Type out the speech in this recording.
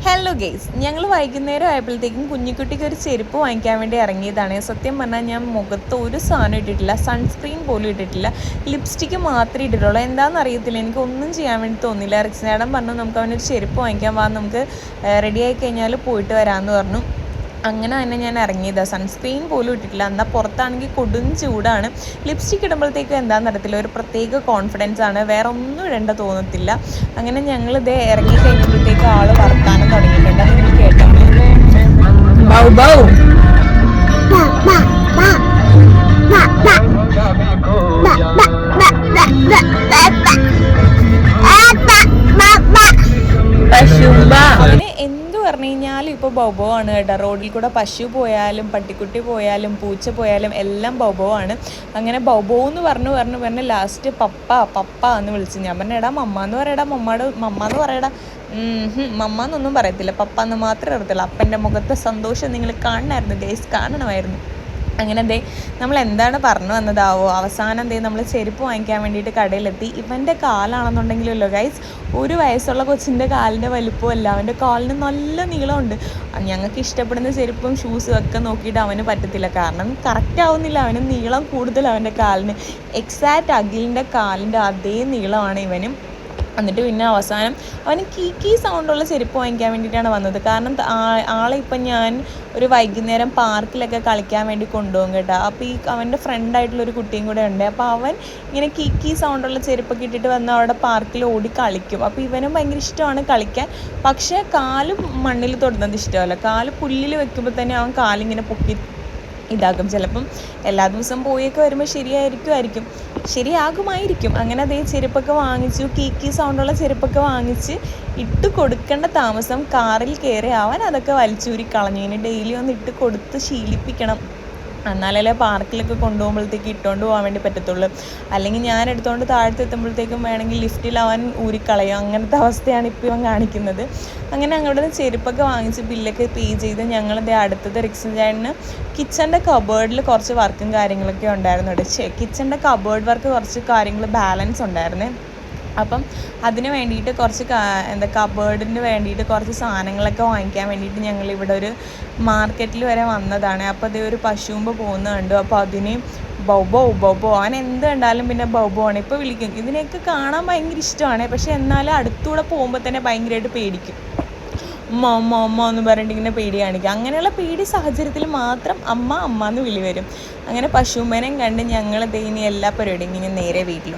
Hello guys, ഞങ്ങൾ വൈകുന്നേരം ആയപ്പോഴത്തേക്കും കുഞ്ഞിക്കുട്ടിക്ക് ഒരു ചെരുപ്പ് വാങ്ങിക്കാൻ വേണ്ടി ഇറങ്ങിയതാണ്. സത്യം പറഞ്ഞാൽ ഞാൻ മുഖത്ത് ഒരു സാധനം ഇട്ടിട്ടില്ല, സൺസ്ക്രീൻ പോലും ഇട്ടിട്ടില്ല, ലിപ്സ്റ്റിക്ക് മാത്രമേ ഇട്ടിട്ടുള്ളൂ. എന്താണെന്ന് അറിയത്തില്ല, എനിക്കൊന്നും ചെയ്യാൻ വേണ്ടി തോന്നില്ല. റിക്സിനേടൻ പറഞ്ഞു നമുക്ക് അവനൊരു ചെരുപ്പ് വാങ്ങിക്കാൻ പോകാൻ, നമുക്ക് റെഡി ആയി കഴിഞ്ഞാൽ പോയിട്ട് വരാമെന്ന് പറഞ്ഞു. അങ്ങനെ തന്നെ ഞാൻ ഇറങ്ങിയതാണ്. സൺസ്ക്രീൻ പോലും ഇട്ടിട്ടില്ല. എന്നാൽ പുറത്താണെങ്കിൽ കൊടും ചൂടാണ്. ലിപ്സ്റ്റിക് ഇടുമ്പോഴത്തേക്കും എന്താണെന്ന് അറിയത്തില്ല, ഒരു പ്രത്യേക കോൺഫിഡൻസ് ആണ്, വേറെ ഒന്നും ഇടേണ്ട തോന്നത്തില്ല. അങ്ങനെ ഞങ്ങളിത് ഇറങ്ങി കഴിഞ്ഞപ്പോഴത്തേക്ക് ആള് വർത്താനം തുടങ്ങിയിട്ടുണ്ട്. അത് നിങ്ങൾ കേട്ടോ. ബൗ ബൗ അവന് എന്ത് പറഞ്ഞു കഴിഞ്ഞാലും ഇപ്പോൾ ബൗബോ ആണ് കേട്ടോ. റോഡിൽ കൂടെ പശു പോയാലും പട്ടിക്കുട്ടി പോയാലും പൂച്ച പോയാലും എല്ലാം ബൗബോ ആണ്. അങ്ങനെ ബൗബോ എന്ന് പറഞ്ഞ് ലാസ്റ്റ് പപ്പ പപ്പ എന്ന് വിളിച്ചു. ഞാൻ പറഞ്ഞു എടാ മമ്മ എന്ന് പറയടാ, മമ്മ എന്ന് പറയടാ. മമ്മ എന്നൊന്നും പറയത്തില്ല, പപ്പ എന്ന് മാത്രമേ അറിയത്തുള്ളൂ. അപ്പൻ്റെ മുഖത്തെ സന്തോഷം നിങ്ങൾ കാണണമായിരുന്നു ഗൈസ്, കാണണമായിരുന്നു. അങ്ങനെ നമ്മൾ എന്താണ് പറഞ്ഞു വന്നതാവോ, അവസാനം നമ്മൾ ചെരുപ്പ് വാങ്ങിക്കാൻ വേണ്ടിയിട്ട് കടയിലെത്തി. ഇവൻ്റെ കാലാണെന്നുണ്ടെങ്കിലല്ലോ ഗൈസ്, 1 വയസ്സുള്ള കൊച്ചിൻ്റെ കാലിൻ്റെ വലുപ്പമല്ല, അവൻ്റെ കാലിന് നല്ല നീളമുണ്ട്. ഞങ്ങൾക്ക് ഇഷ്ടപ്പെടുന്ന ചെരുപ്പും ഷൂസും ഒക്കെ നോക്കിയിട്ട് അവന് പറ്റത്തില്ല, കാരണം കറക്റ്റ് ആവുന്നില്ല. അവന് നീളം കൂടുതൽ, അവൻ്റെ കാലിന് എക്സാക്റ്റ് അഖിലിൻ്റെ കാലിൻ്റെ അതേ നീളമാണ് ഇവനും. എന്നിട്ട് പിന്നെ അവസാനം അവന് കീ സൗണ്ടുള്ള ചെരുപ്പ് വാങ്ങിക്കാൻ വേണ്ടിയിട്ടാണ് വന്നത്. കാരണം ആളെ ഇപ്പം ഞാൻ ഒരു വൈകുന്നേരം പാർക്കിലൊക്കെ കളിക്കാൻ വേണ്ടി കൊണ്ടുപോകും കേട്ടോ. അപ്പോൾ അവൻ്റെ ഫ്രണ്ടായിട്ടുള്ളൊരു കുട്ടിയും കൂടെ ഉണ്ട്. അപ്പോൾ അവൻ ഇങ്ങനെ കീ സൗണ്ടുള്ള ചെരുപ്പൊക്കെ ഇട്ടിട്ട് വന്ന് അവിടെ പാർക്കിൽ ഓടി കളിക്കും. അപ്പോൾ ഇവനും ഭയങ്കര ഇഷ്ടമാണ് കളിക്കാൻ. പക്ഷേ കാല് മണ്ണിൽ തൊടുന്നത് ഇഷ്ടമല്ല. കാല് പുല്ലിൽ വെക്കുമ്പോൾ തന്നെ അവൻ കാലിങ്ങനെ പൊക്കി ഇതാക്കും. ചിലപ്പം എല്ലാ ദിവസവും പോയൊക്കെ വരുമ്പോൾ ശരിയാകുമായിരിക്കും. അങ്ങനെ ചെരുപ്പൊക്കെ വാങ്ങിച്ചു, കീ സൗണ്ടുള്ള ചെരുപ്പൊക്കെ വാങ്ങിച്ച് ഇട്ട് കൊടുക്കേണ്ട താമസം കാറിൽ കയറി അവൻ അതൊക്കെ വലിച്ചൂരി കളഞ്ഞു. ഇനി ഡെയിലി ഒന്ന് ഇട്ട് കൊടുത്ത് ശീലിപ്പിക്കണം, എന്നാലല്ലേ പാർക്കിലൊക്കെ കൊണ്ടുപോകുമ്പോഴത്തേക്ക് ഇട്ടുകൊണ്ട് പോകാൻ വേണ്ടി പറ്റത്തുള്ളൂ. അല്ലെങ്കിൽ ഞാൻ എടുത്തുകൊണ്ട് താഴത്തെത്തുമ്പോഴത്തേക്കും വേണമെങ്കിൽ ലിഫ്റ്റിൽ അവൻ ഊരിക്കളയും. അങ്ങനത്തെ അവസ്ഥയാണ് ഇപ്പോൾ ഇവൻ കാണിക്കുന്നത്. അങ്ങനെ അങ്ങോട്ട് ചെരുപ്പൊക്കെ വാങ്ങിച്ച് ബില്ലൊക്കെ പേ ചെയ്ത് ഞങ്ങൾ അടുത്തത് റിക്സിന് കിച്ചൻ്റെ കബേർഡിൽ കുറച്ച് വർക്കും കാര്യങ്ങളൊക്കെ ഉണ്ടായിരുന്നു. കിച്ചൻ്റെ കബേർഡ് വർക്ക് കുറച്ച് കാര്യങ്ങൾ ബാലൻസ് ഉണ്ടായിരുന്നേ. അപ്പം അതിന് വേണ്ടിയിട്ട് കുറച്ച് കബേർഡിന് വേണ്ടിയിട്ട് കുറച്ച് സാധനങ്ങളൊക്കെ വാങ്ങിക്കാൻ വേണ്ടിയിട്ട് ഞങ്ങൾ ഇവിടെ ഒരു മാർക്കറ്റിൽ വരെ വന്നതാണ്. അപ്പോൾ അത് ഒരു പശുമ്പ് പോകുന്നത് കണ്ടു. അപ്പോൾ അതിന് ബൗബോ അവൻ എന്ത് കണ്ടാലും പിന്നെ ബൗബോ ആണ് ഇപ്പോൾ വിളിക്കും. ഇതിനെയൊക്കെ കാണാൻ ഭയങ്കര ഇഷ്ടമാണ്, പക്ഷെ എന്നാലും അടുത്തൂടെ പോകുമ്പോൾ തന്നെ ഭയങ്കരമായിട്ട് പേടിക്കും. അമ്മ എന്ന് പറഞ്ഞിട്ട് ഇങ്ങനെ പേടി കാണിക്കുക. അങ്ങനെയുള്ള പേടി സാഹചര്യത്തിൽ മാത്രം അമ്മ എന്ന് വിളി വരും. അങ്ങനെ പശുമ്പേനെയും കണ്ട് ഞങ്ങൾ ഇനി എല്ലാ പരിപാടിയും ഇങ്ങനെ നേരെ വീട്ടിൽ